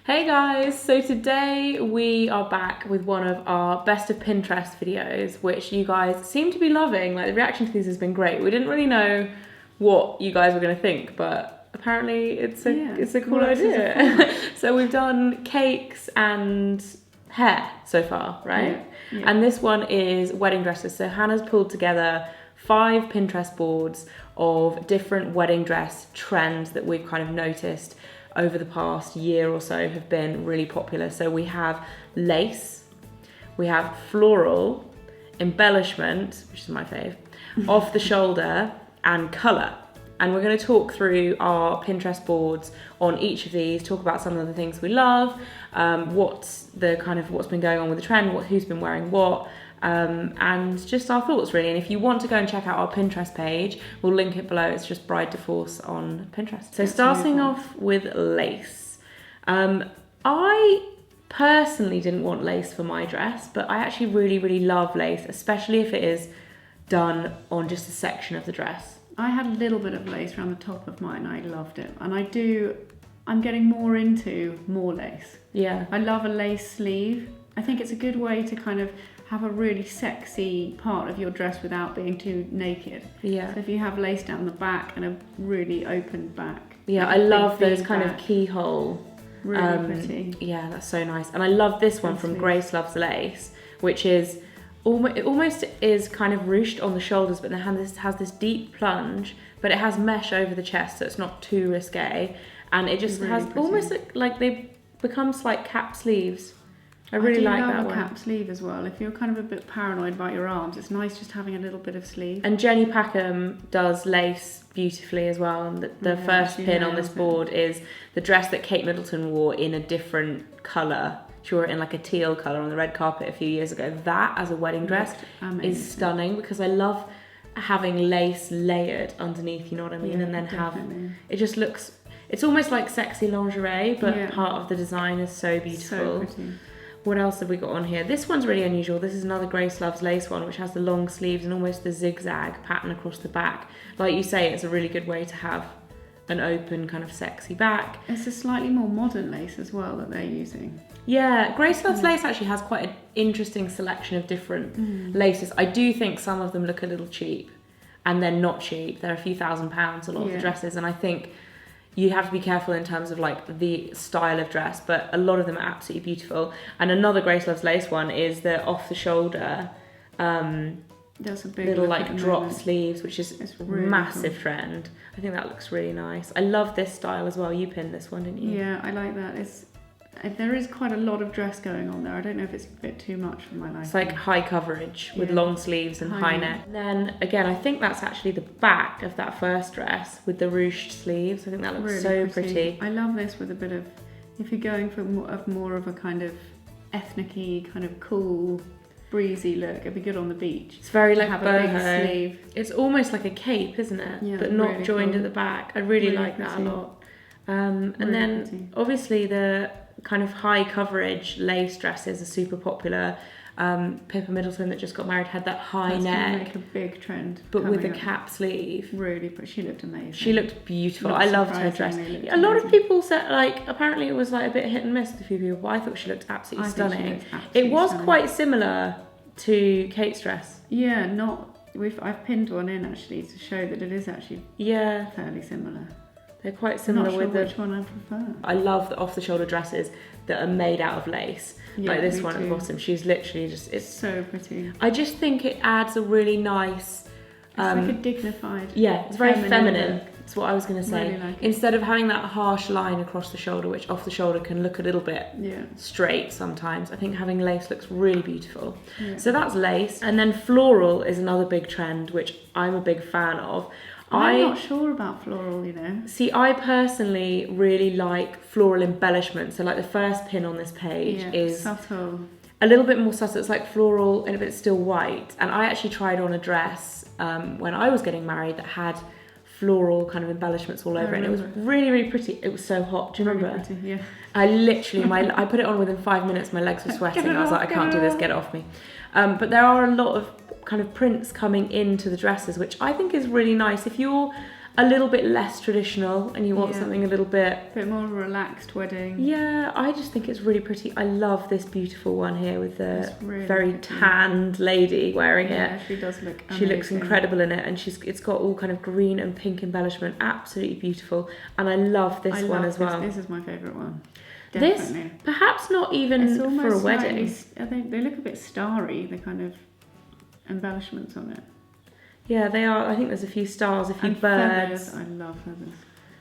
Hey guys, so today we are back with one of our best of Pinterest videos, which you guys seem to be loving. Like, the reaction to these has been great. We didn't really know what you guys were going to think, but apparently it's a cool idea. So we've done cakes and hair so far, right? Yeah. And this one is wedding dresses. So Hannah's pulled together 5 Pinterest boards of different wedding dress trends that we've kind of noticed over the past year or so have been really popular. So we have lace, we have floral, embellishment, which is my fave, off the shoulder, and colour. And we're going to talk through our Pinterest boards on each of these, talk about some of the things we love, what's been going on with the trend, who's been wearing what, and just our thoughts really. And if you want to go and check out our Pinterest page, we'll link it below. It's just Bride to Force on Pinterest. So starting off with lace. I personally didn't want lace for my dress, but I actually really love lace, especially if it is done on just a section of the dress. I had a little bit of lace around the top of mine. I loved it. And I'm getting more into more lace. Yeah. I love a lace sleeve. I think it's a good way to kind of have a really sexy part of your dress without being too naked. Yeah. So if you have lace down the back and a really open back. Yeah, like I love those kind of keyhole. Really pretty. Yeah, that's so nice. And I love this one from Grace Loves Lace, which is almost is kind of ruched on the shoulders, but then has this deep plunge, but it has mesh over the chest, so it's not too risque. And it just has pretty. Almost like they become slight cap sleeves. I really like that one. I love a cap sleeve as well. If you're kind of a bit paranoid about your arms, it's nice just having a little bit of sleeve. And Jenny Packham does lace beautifully as well. And the first pin on this board is the dress that Kate Middleton wore in a different colour. She wore it in like a teal colour on the red carpet a few years ago. That as a wedding dress is stunning, because I love having lace layered underneath, you know what I mean? Yeah, and then definitely. it just looks, it's almost like sexy lingerie, but part of the design is so beautiful. So pretty. What else have we got on here? This one's really unusual. This is another Grace Loves Lace one, which has the long sleeves and almost the zigzag pattern across the back. Like you say, it's a really good way to have an open kind of sexy back. It's a slightly more modern lace as well that they're using. Yeah, Grace Loves Lace actually has quite an interesting selection of different laces. I do think some of them look a little cheap, and they're not cheap. They're a few £1,000s, a lot of the dresses, and I think you have to be careful in terms of like the style of dress, but a lot of them are absolutely beautiful. And another Grace Loves Lace one is the off the shoulder That's a big little like drop sleeves, which is a really massive cool trend. I think that looks really nice. I love this style as well. You pinned this one, didn't you? Yeah, I like that. There is quite a lot of dress going on there. I don't know if it's a bit too much for my liking. It's like high coverage with long sleeves and high neck. And then again, I think that's actually the back of that first dress with the ruched sleeves. I think that looks really so pretty. I love this with a bit of, if you're going for more of a kind of ethnic-y, kind of cool, breezy look, it'd be good on the beach. It's very like have boho. A big sleeve. It's almost like a cape, isn't it? Yeah, but not really joined cool. at the back. I really like that a lot. And then obviously the kind of high coverage lace dresses are super popular. Pippa Middleton that just got married had that high neck. Like a big trend. But with a cap sleeve. Really, but she looked amazing. She looked beautiful. I loved her dress. A lot of people said, like, apparently it was like a bit hit and miss with a few people, but I thought she looked absolutely stunning. It was quite similar to Kate's dress. Yeah, I've pinned one in actually to show that it is actually fairly similar. They're quite similar. I'm not sure which one I prefer. I love the off-the-shoulder dresses that are made out of lace. Like this one at the bottom. She's literally just... It's so pretty. I just think it adds a really nice... It's like a dignified... Yeah, it's very feminine. That's what I was going to say. Really like Instead of having that harsh line across the shoulder, which off the shoulder can look a little bit straight sometimes, I think having lace looks really beautiful. Yeah. So that's lace. And then floral is another big trend, which I'm a big fan of. I'm not sure about floral, you know. See, I personally really like floral embellishment. So like the first pin on this page is subtle. A little bit more subtle. It's like floral and a bit still white. And I actually tried on a dress when I was getting married that had floral kind of embellishments all over it. And it was really pretty. It was so hot. Do you remember? Pretty, yeah. I literally, I put it on within 5 minutes. My legs were sweating. I was like, I can't do this. Get it off me. But there are a lot of kind of prints coming into the dresses, which I think is really nice. If you're a little bit less traditional and you want something a little bit more of a relaxed wedding. Yeah, I just think it's really pretty. I love this beautiful one here with the really very pretty. Tanned lady wearing it. Yeah, she does look amazing. She looks incredible in it, and it's got all kind of green and pink embellishment. Absolutely beautiful. And I love this one as well. This is my favourite one. Definitely. This, perhaps not even for a wedding. They look a bit starry, the kind of embellishments on it. Yeah, they are. I think there's a few stars, a few birds. Feathers. I love feathers.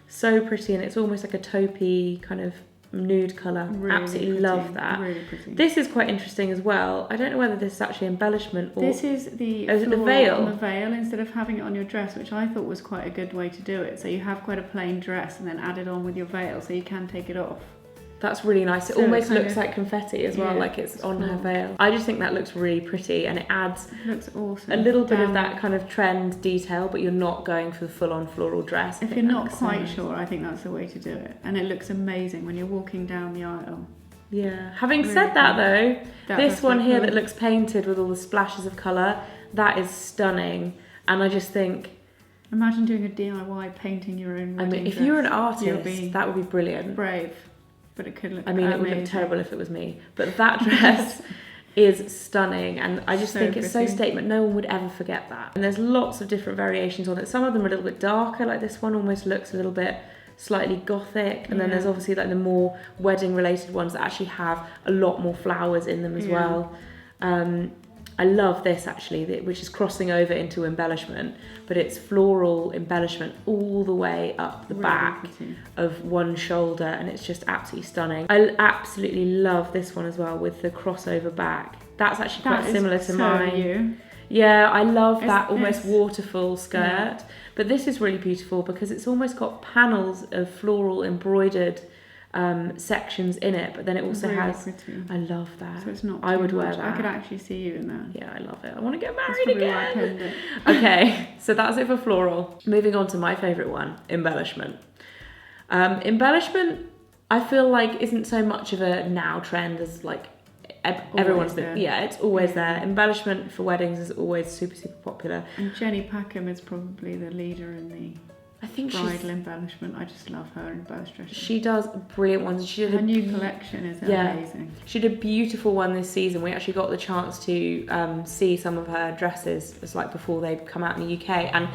So pretty, and it's almost like a taupey kind of nude colour. Really Absolutely pretty, love that. Really pretty. This is quite interesting as well. I don't know whether this is actually embellishment or... This is the veil on the veil instead of having it on your dress, which I thought was quite a good way to do it. So you have quite a plain dress and then add it on with your veil, so you can take it off. That's really nice. It almost looks like confetti as well, like it's on her veil. I just think that looks really pretty, and it adds looks awesome. A little bit of that kind of trend detail, but you're not going for the full-on floral dress. If you're not quite sure, I think that's the way to do it. And it looks amazing when you're walking down the aisle. Yeah. Having said that though, this one here that looks painted with all the splashes of colour, that is stunning. And I just think... Imagine doing a DIY painting your own wedding dress. If you're an artist, that would be brilliant. Brave. But it could look it would look terrible if it was me. But that dress is stunning, and I just think it's so statement. No one would ever forget that. And there's lots of different variations on it. Some of them are a little bit darker, like this one almost looks a little bit slightly gothic. And then there's obviously like the more wedding related ones that actually have a lot more flowers in them as well. I love this actually, which is crossing over into embellishment, but it's floral embellishment all the way up the back of one shoulder, and it's just absolutely stunning. I absolutely love this one as well with the crossover back. That's actually quite similar to mine. Yeah, I love that almost waterfall skirt, but this is really beautiful because it's almost got panels of floral embroidered sections in it, but then it also has pretty. I love that. So it's not I would wear that. I could actually see you in that. Yeah, I love it. I want to get married again. Okay, so that's it for floral. Moving on to my favourite one, embellishment. Embellishment, I feel like isn't so much of a now trend as like everyone's been. Yeah, it's always there. Embellishment for weddings is always super popular. And Jenny Packham is probably the leader in the bridal embellishment. I just love her embellished dresses. She does brilliant ones. Her new collection is amazing. She did a beautiful one this season. We actually got the chance to see some of her dresses. It's like before they come out in the UK, and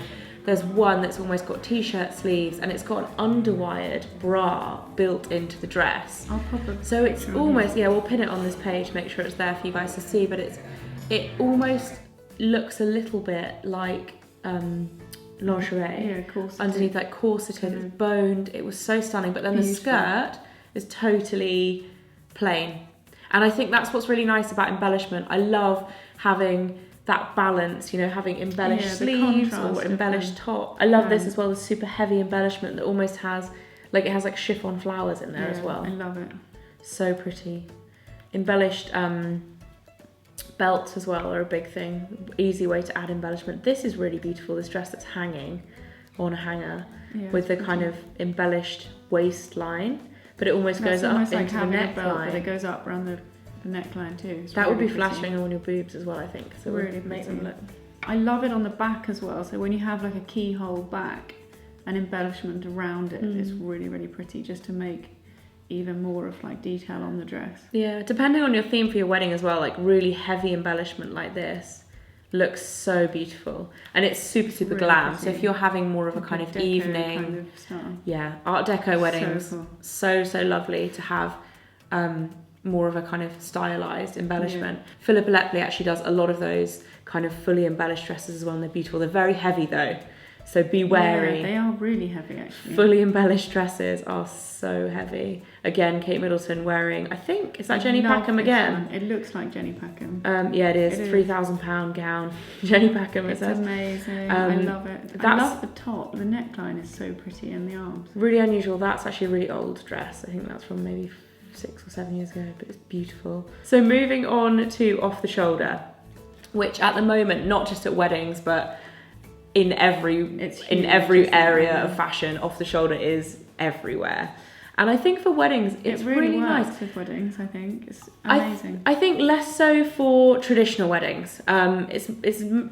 there's one that's almost got t-shirt sleeves, and it's got an underwired bra built into the dress. I'll probably so it's almost we'll pin it on this page, make sure it's there for you guys to see. But it almost looks a little bit like lingerie underneath, that corseted, it's boned. It was so stunning, but then the skirt is totally plain, and I think that's what's really nice about embellishment. I love having that balance, you know, having embellished sleeves or embellished top. I love this as well, the super heavy embellishment that almost has like chiffon flowers in there as well. I love it. So pretty. Embellished belts as well are a big thing. Easy way to add embellishment. This is really beautiful, this dress that's hanging on a hanger with the kind of embellished waistline, but it almost goes up into the neckline. But it goes up around the neckline too. That would be flashing on your boobs as well, I think. So really make them look. I love it on the back as well. So when you have like a keyhole back and embellishment around it, it's really, really pretty, just to make even more of like detail on the dress. Yeah, depending on your theme for your wedding as well, like really heavy embellishment like this looks so beautiful, and it's super really glam. Pretty. So if you're having more of a kind of evening kind of style. Art Deco weddings, so lovely to have more of a kind of stylized embellishment. Philippa Lepley actually does a lot of those kind of fully embellished dresses as well, and they're beautiful. They're very heavy though, so be wary. Yeah, they are really heavy actually. Fully embellished dresses are so heavy. Again, Kate Middleton wearing, I think, is that Jenny Packham again? One. It looks like Jenny Packham. Yeah, it is. £3,000 gown. Jenny Packham, it says. It's amazing. I love it. I love the top. The neckline is so pretty, and the arms. Really unusual. That's actually a really old dress. I think that's from maybe 6 or 7 years ago, but it's beautiful. So moving on to off the shoulder, which at the moment, not just at weddings, but in every area of fashion, off the shoulder is everywhere. And I think for weddings, it's it really works nice. with weddings, I think. It's amazing. I think less so for traditional weddings. It's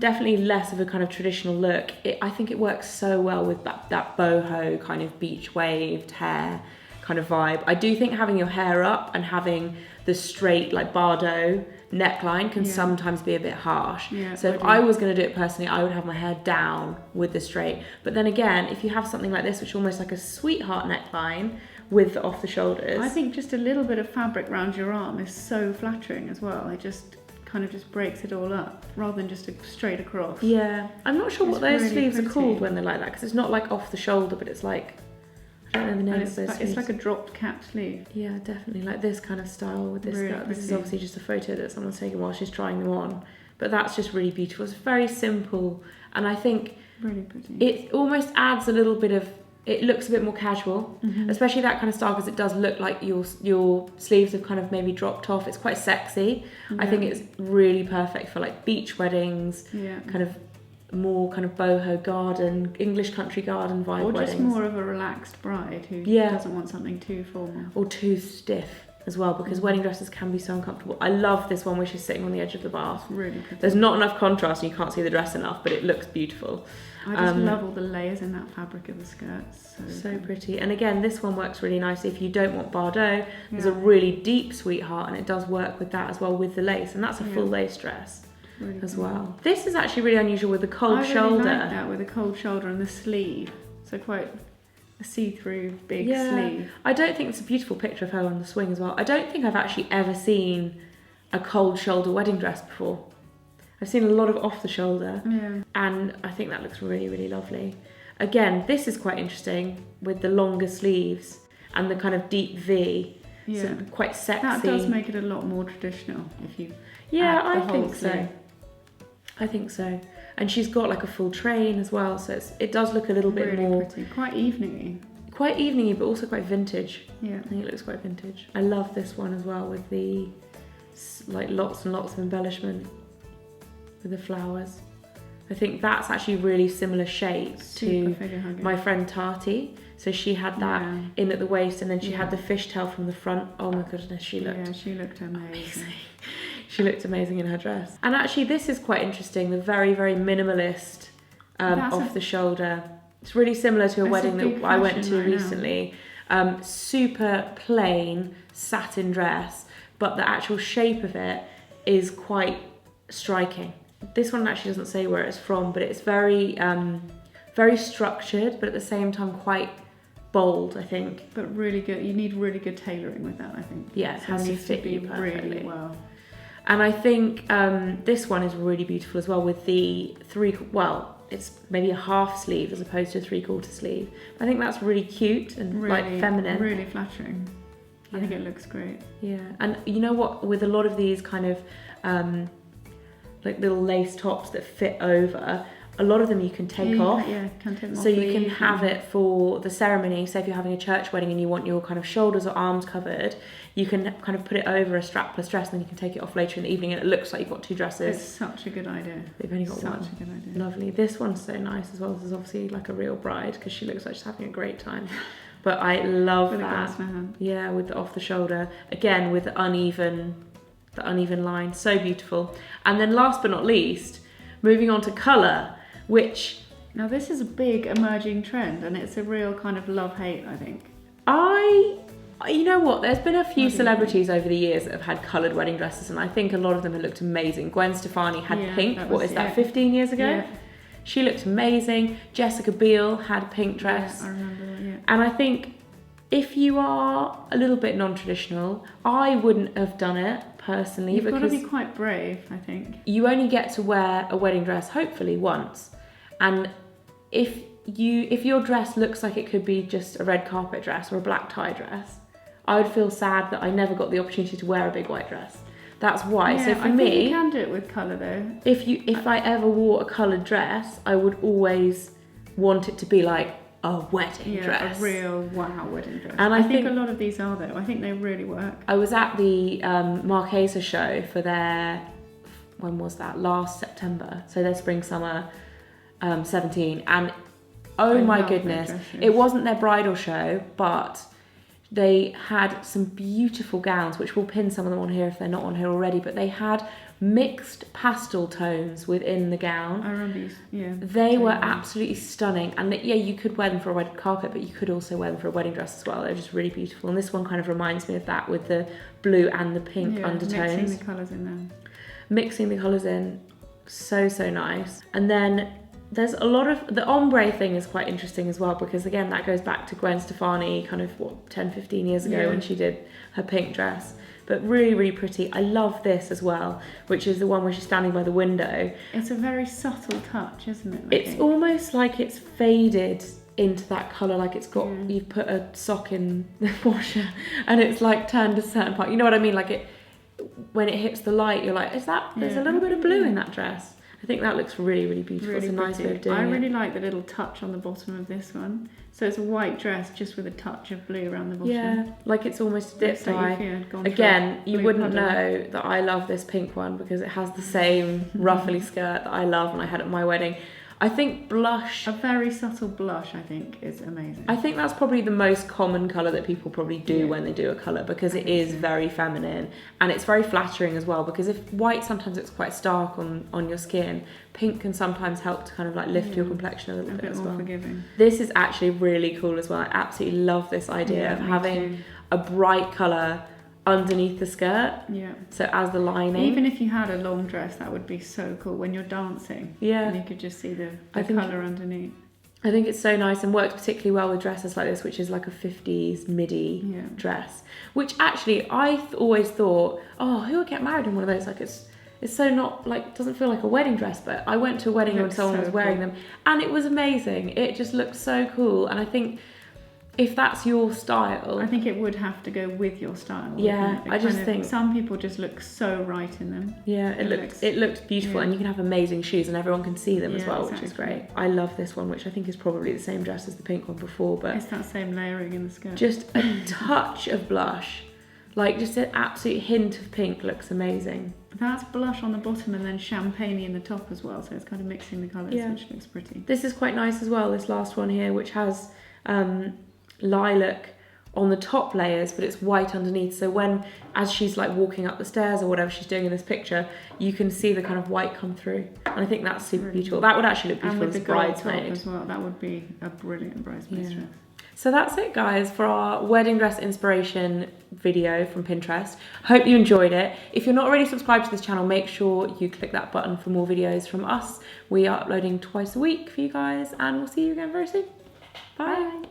definitely less of a kind of traditional look. I think it works so well with that boho kind of beach waved hair kind of vibe. I do think having your hair up and having the straight like Bardot neckline can sometimes be a bit harsh. Yeah, so if I was going to do it personally, I would have my hair down with the straight. But then again, if you have something like this, which is almost like a sweetheart neckline with the off the shoulders, I think just a little bit of fabric around your arm is so flattering as well. It just kind of just breaks it all up rather than just a straight across. Yeah, I'm not sure what those really sleeves are pretty. called when they're like that, because it's not like off the shoulder, but it's like, I don't know the name And of those it's sleeves. like a dropped cap sleeve. Yeah, definitely. Like this kind of style with this Really skirt. This is pretty. obviously just a photo that someone's taken while she's trying them on. But that's just really beautiful. It's very simple. And I think Really pretty. it almost adds a little bit of, it looks a bit more casual, Mm-hmm. especially that kind of style, because it does look like your sleeves have kind of maybe dropped off. It's quite sexy. I think it's really perfect for like beach weddings, kind of more kind of boho garden, English country garden vibe Or weddings. just more of a relaxed bride who Yeah. doesn't want something too formal. Or too stiff as well, because wedding dresses can be so uncomfortable. I love this one where she's sitting on the edge of the bath. Really pretty. There's not enough contrast and you can't see the dress enough, but it looks beautiful. I just love all the layers in that fabric of the skirts. So good. pretty. And again, this one works really nicely if you don't want Bardot. There's a really deep sweetheart, and it does work with that as well with the lace, and that's a full lace dress Really as cool. well. This is actually really unusual with the cold I really shoulder. like that with the cold shoulder and the sleeve. So quite a see-through big sleeve. I don't think it's a beautiful picture of her on the swing as well. I don't think I've actually ever seen a cold shoulder wedding dress before. I've seen a lot of off the shoulder, and I think that looks really, really lovely. Again, this is quite interesting with the longer sleeves and the kind of deep V. Yeah. So quite sexy. That does make it a lot more traditional if you Yeah, add the I whole think so. sleeve. I think so. And she's got like a full train as well, so it does look a little bit Really more pretty. Quite evening-y. quite evening-y, but also quite vintage. Yeah. I think it looks quite vintage. I love this one as well with the like lots and lots of embellishment with the flowers. I think that's actually really similar shape Super to figure hugging. my friend Tati. So she had that in at the waist, and then she had the fishtail from the front. Oh my goodness, she looked amazing. She looked amazing in her dress. And actually this is quite interesting, the very, very minimalist off the shoulder. It's really similar to a wedding that I went to recently. Super plain satin dress, but the actual shape of it is quite striking. This one actually doesn't say where it's from, but it's very, very structured, but at the same time quite bold, I think. But really good. You need really good tailoring with that, I think. Yeah, it has to needs fit be you perfectly. really well. And I think this one is really beautiful as well with the it's maybe a half sleeve as opposed to a 3/4 sleeve. I think that's really cute and Really, like feminine. Really flattering. I think it looks great. Yeah, and you know what? With a lot of these kind of like little lace tops that fit over, a lot of them you can take off. Can take them off. So you can have it for the ceremony. Say if you're having a church wedding and you want your kind of shoulders or arms covered, you can kind of put it over a strapless dress, and then you can take it off later in the evening, and it looks like you've got two dresses. It's such a good idea. They've only got Such one. a good idea. Lovely. This one's so nice as well. This is obviously like a real bride because she looks like she's having a great time. But I love With a that. glass in her hand. Yeah, with the off the shoulder. Again, with the uneven line. So beautiful. And then last but not least, moving on to colour, which Now this is a big emerging trend, and it's a real kind of love-hate, I think. you know what, there's been a few What do you celebrities over the years that have had coloured wedding dresses, and I think a lot of them have looked amazing. Gwen Stefani had pink, that was 15 years ago? Yeah. She looked amazing. Jessica Biel had a pink dress. Yeah, I remember that, yeah. And I think if you are a little bit non-traditional, I wouldn't have done it personally. You've got to because be quite brave, I think. you only get to wear a wedding dress hopefully once, and if your dress looks like it could be just a red carpet dress or a black tie dress, I would feel sad that I never got the opportunity to wear a big white dress. That's why. Yeah, So for I me, think you can do it with colour though. if I ever wore a coloured dress, I would always want it to be like a wedding dress. A real wow wedding dress. And I think think a lot of these are though. I think they really work. I was at the Marquesa show for their, when was that? Last September. So their spring summer 17, and oh I my love their goodness, dresses. it wasn't their bridal show, but They had some beautiful gowns, which we'll pin some of them on here if they're not on here already, but they had mixed pastel tones within the gown. I remember, yeah. They were absolutely stunning. And yeah, you could wear them for a red carpet, but you could also wear them for a wedding dress as well. They're just really beautiful. And this one kind of reminds me of that with the blue and the pink undertones. Mixing the colours in there. Mixing the colours in. So, so nice. And then there's a lot of, the ombre thing is quite interesting as well, because again, that goes back to Gwen Stefani kind of, 10, 15 years ago when she did her pink dress. But really, really pretty. I love this as well, which is the one where she's standing by the window. It's a very subtle touch, isn't it? It's almost like it's faded into that colour, like it's got, you've put a sock in the washer and it's like turned a certain part. You know what I mean? Like it, when it hits the light, you're like, there's a little bit of blue in that dress. I think that looks really, really beautiful. Really it's a nice pretty. way of doing it. I really like the little touch on the bottom of this one. So it's a white dress just with a touch of blue around the bottom. Yeah, like it's almost a dip dye. Like again, you wouldn't know that I love this pink one because it has the same ruffly skirt that I love and I had at my wedding. I think blush... A very subtle blush, I think, is amazing. I think that's probably the most common colour that people probably do when they do a colour, because it is very feminine and it's very flattering as well, because if white sometimes looks quite stark on your skin, pink can sometimes help to kind of like lift your complexion a little bit as well. Forgiving. This is actually really cool as well. I absolutely love this idea of having a bright colour underneath the skirt, so as the lining. Even if you had a long dress, that would be so cool when you're dancing. And you could just see the colour underneath. I think it's so nice and works particularly well with dresses like this, which is like a 50s midi dress, which actually I always thought, oh, who would get married in one of those? Like it's so not like, doesn't feel like a wedding dress, but I went to a wedding when someone was wearing them and it was amazing. It just looked so cool. And I think if that's your style, I think it would have to go with your style. Yeah, I just think some people just look so right in them. Yeah, it looks beautiful, and you can have amazing shoes, and everyone can see them as well, which is great. I love this one, which I think is probably the same dress as the pink one before, but it's that same layering in the skirt. Just a touch of blush, like just an absolute hint of pink, looks amazing. That's blush on the bottom and then champagne in the top as well, so it's kind of mixing the colours, which looks pretty. This is quite nice as well. This last one here, which has lilac on the top layers, but it's white underneath, so as she's like walking up the stairs or whatever she's doing in this picture, you can see the kind of white come through, and I think that's super beautiful. That would actually look beautiful as a bridesmaid as well. That would be a brilliant bridesmaid dress. So that's it, guys, for our wedding dress inspiration video from Pinterest. Hope you enjoyed it. If you're not already subscribed to this channel, make sure you click that button for more videos from us. We are uploading twice a week for you guys, and we'll see you again very soon. Bye.